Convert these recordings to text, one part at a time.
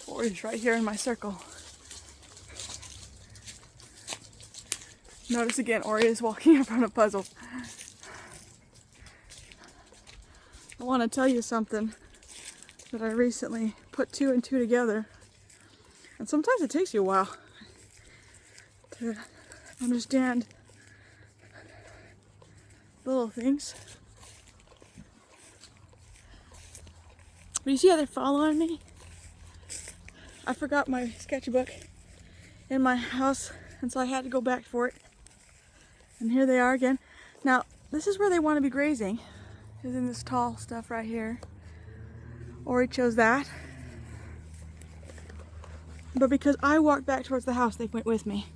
Ori's right here in my circle. Notice again, Ori is walking in front of puzzles. I want to tell you something that I recently put 2 and 2 together. And sometimes it takes you a while to understand little things. But you see how they're following me? I forgot my sketchbook in my house, and so I had to go back for it. And here they are again. Now, this is where they want to be grazing, is in this tall stuff right here. Ori chose that. But because I walked back towards the house, they went with me.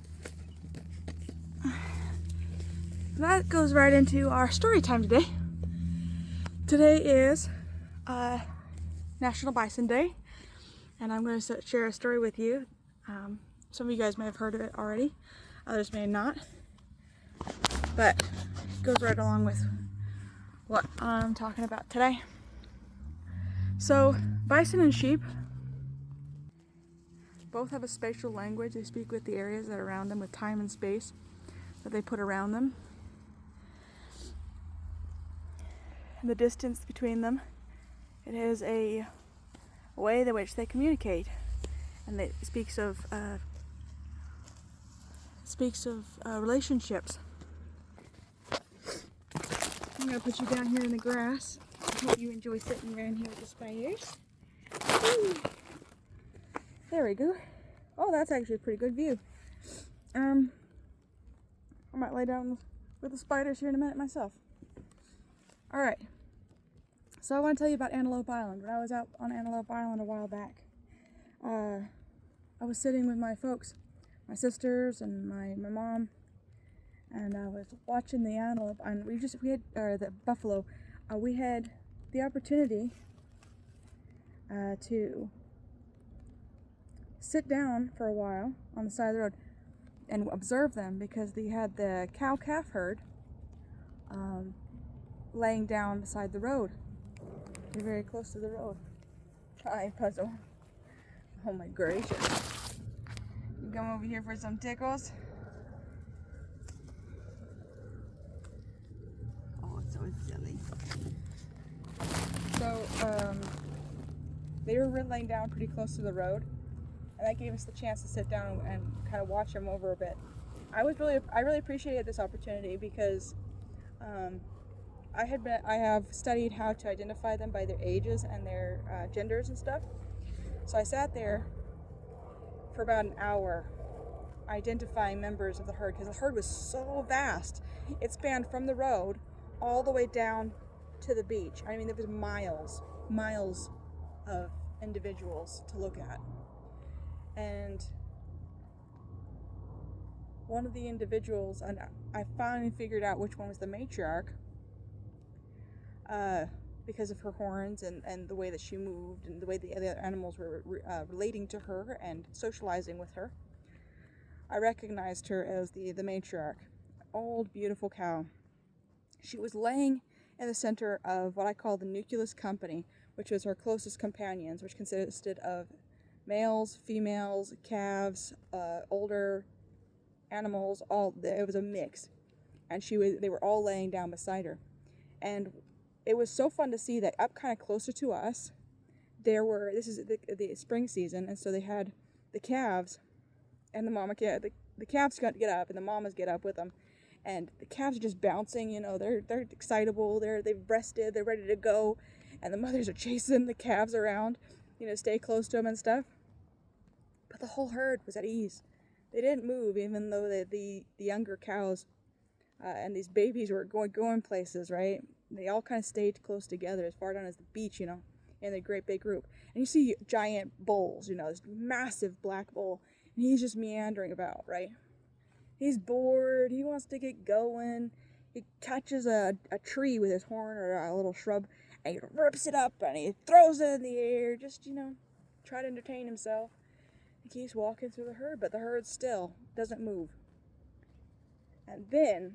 That goes right into our story time today. Today is National Bison Day, and I'm going to share a story with you. Some of you guys may have heard of it already, others may not, but it goes right along with what I'm talking about today. So, bison and sheep both have a spatial language. They speak with the areas that are around them, with time and space that they put around them, and the distance between them. It is a way in which they communicate, and it speaks of relationships. I'm gonna put you down here in the grass. I hope you enjoy sitting around here with the spiders. Woo. There we go. Oh, that's actually a pretty good view. I might lay down with the spiders here in a minute myself. All right. So I want to tell you about Antelope Island. When I was out on Antelope Island a while back, I was sitting with my folks, my sisters and my mom, and I was watching the antelope, and we had the buffalo. We had the opportunity to sit down for a while on the side of the road and observe them, because they had the cow-calf herd laying down beside the road. They're very close to the road. Hi, puzzle. Oh my gracious. You come over here for some tickles? Oh, it's so silly. So, they were laying down pretty close to the road, and that gave us the chance to sit down and kind of watch them over a bit. I really appreciated this opportunity, because I have studied how to identify them by their ages and their genders and stuff. So I sat there for about an hour identifying members of the herd, because the herd was so vast. It spanned from the road all the way down to the beach. I mean, there was miles of individuals to look at. And one of the individuals, and I finally figured out which one was the matriarch, because of her horns and the way that she moved and the way the other animals were relating to her and socializing with her. I recognized her as the matriarch. Old, beautiful cow. She was laying in the center of what I call the nucleus company, which was her closest companions, which consisted of males, females, calves, older animals. It was a mix, and they were all laying down beside her. And it was so fun to see that up kind of closer to us, this is the spring season, and so they had the calves and the mama cat. The calves got to get up, and the mamas get up with them, and the calves are just bouncing. You know, they're excitable. They've breasted. They're ready to go, and the mothers are chasing the calves around, stay close to them and stuff. But the whole herd was at ease. They didn't move, even though the younger cows and these babies were going places, right? They all kind of stayed close together as far down as the beach, in a great big group. And you see giant bulls, this massive black bull, and he's just meandering about, right? He's bored. He wants to get going. He catches a tree with his horn or a little shrub, and he rips it up and he throws it in the air, just, try to entertain himself. He keeps walking through the herd, but the herd still doesn't move. And then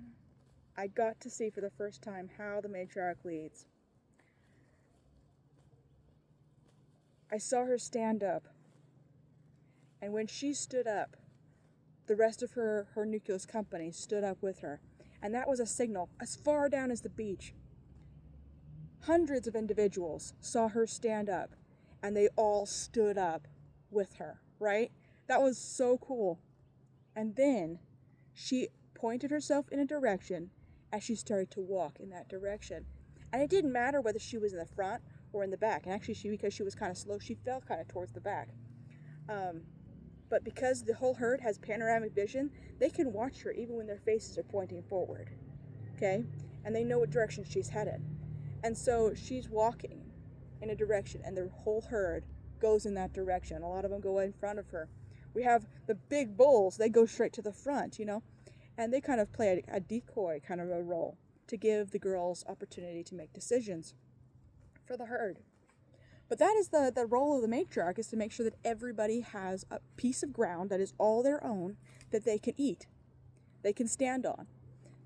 I got to see for the first time how the matriarch leads. I saw her stand up, and when she stood up, the rest of her nucleus company stood up with her. And that was a signal as far down as the beach. Hundreds of individuals saw her stand up, and they all stood up with her, right? That was so cool. And then she pointed herself in a direction as she started to walk in that direction. And it didn't matter whether she was in the front or in the back. And actually, because she was kind of slow, she fell kind of towards the back. But because the whole herd has panoramic vision, they can watch her even when their faces are pointing forward, okay? And they know what direction she's headed. And so she's walking in a direction, and the whole herd goes in that direction. A lot of them go in front of her. We have the big bulls, they go straight to the front, and they kind of play a decoy kind of a role to give the girls opportunity to make decisions for the herd. But that is the role of the matriarch, is to make sure that everybody has a piece of ground that is all their own, that they can eat, they can stand on,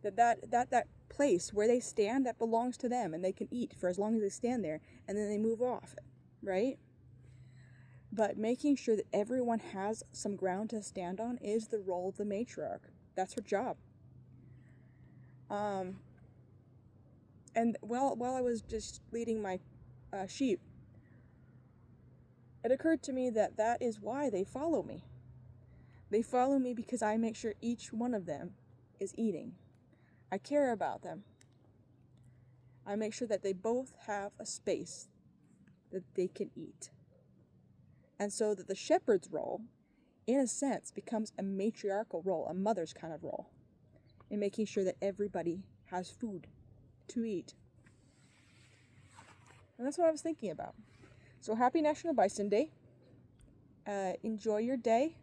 that place where they stand, that belongs to them, and they can eat for as long as they stand there, and then they move off, right? But making sure that everyone has some ground to stand on is the role of the matriarch. That's her job. And while I was just leading my sheep, it occurred to me that is why they follow me. They follow me because I make sure each one of them is eating. I care about them. I make sure that they both have a space that they can eat. And so that the shepherd's role, in a sense, becomes a matriarchal role, a mother's kind of role, in making sure that everybody has food to eat. And that's what I was thinking about. So happy National Bison Day. Enjoy your day.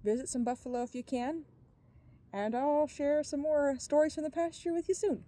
Visit some buffalo if you can. And I'll share some more stories from the pasture with you soon.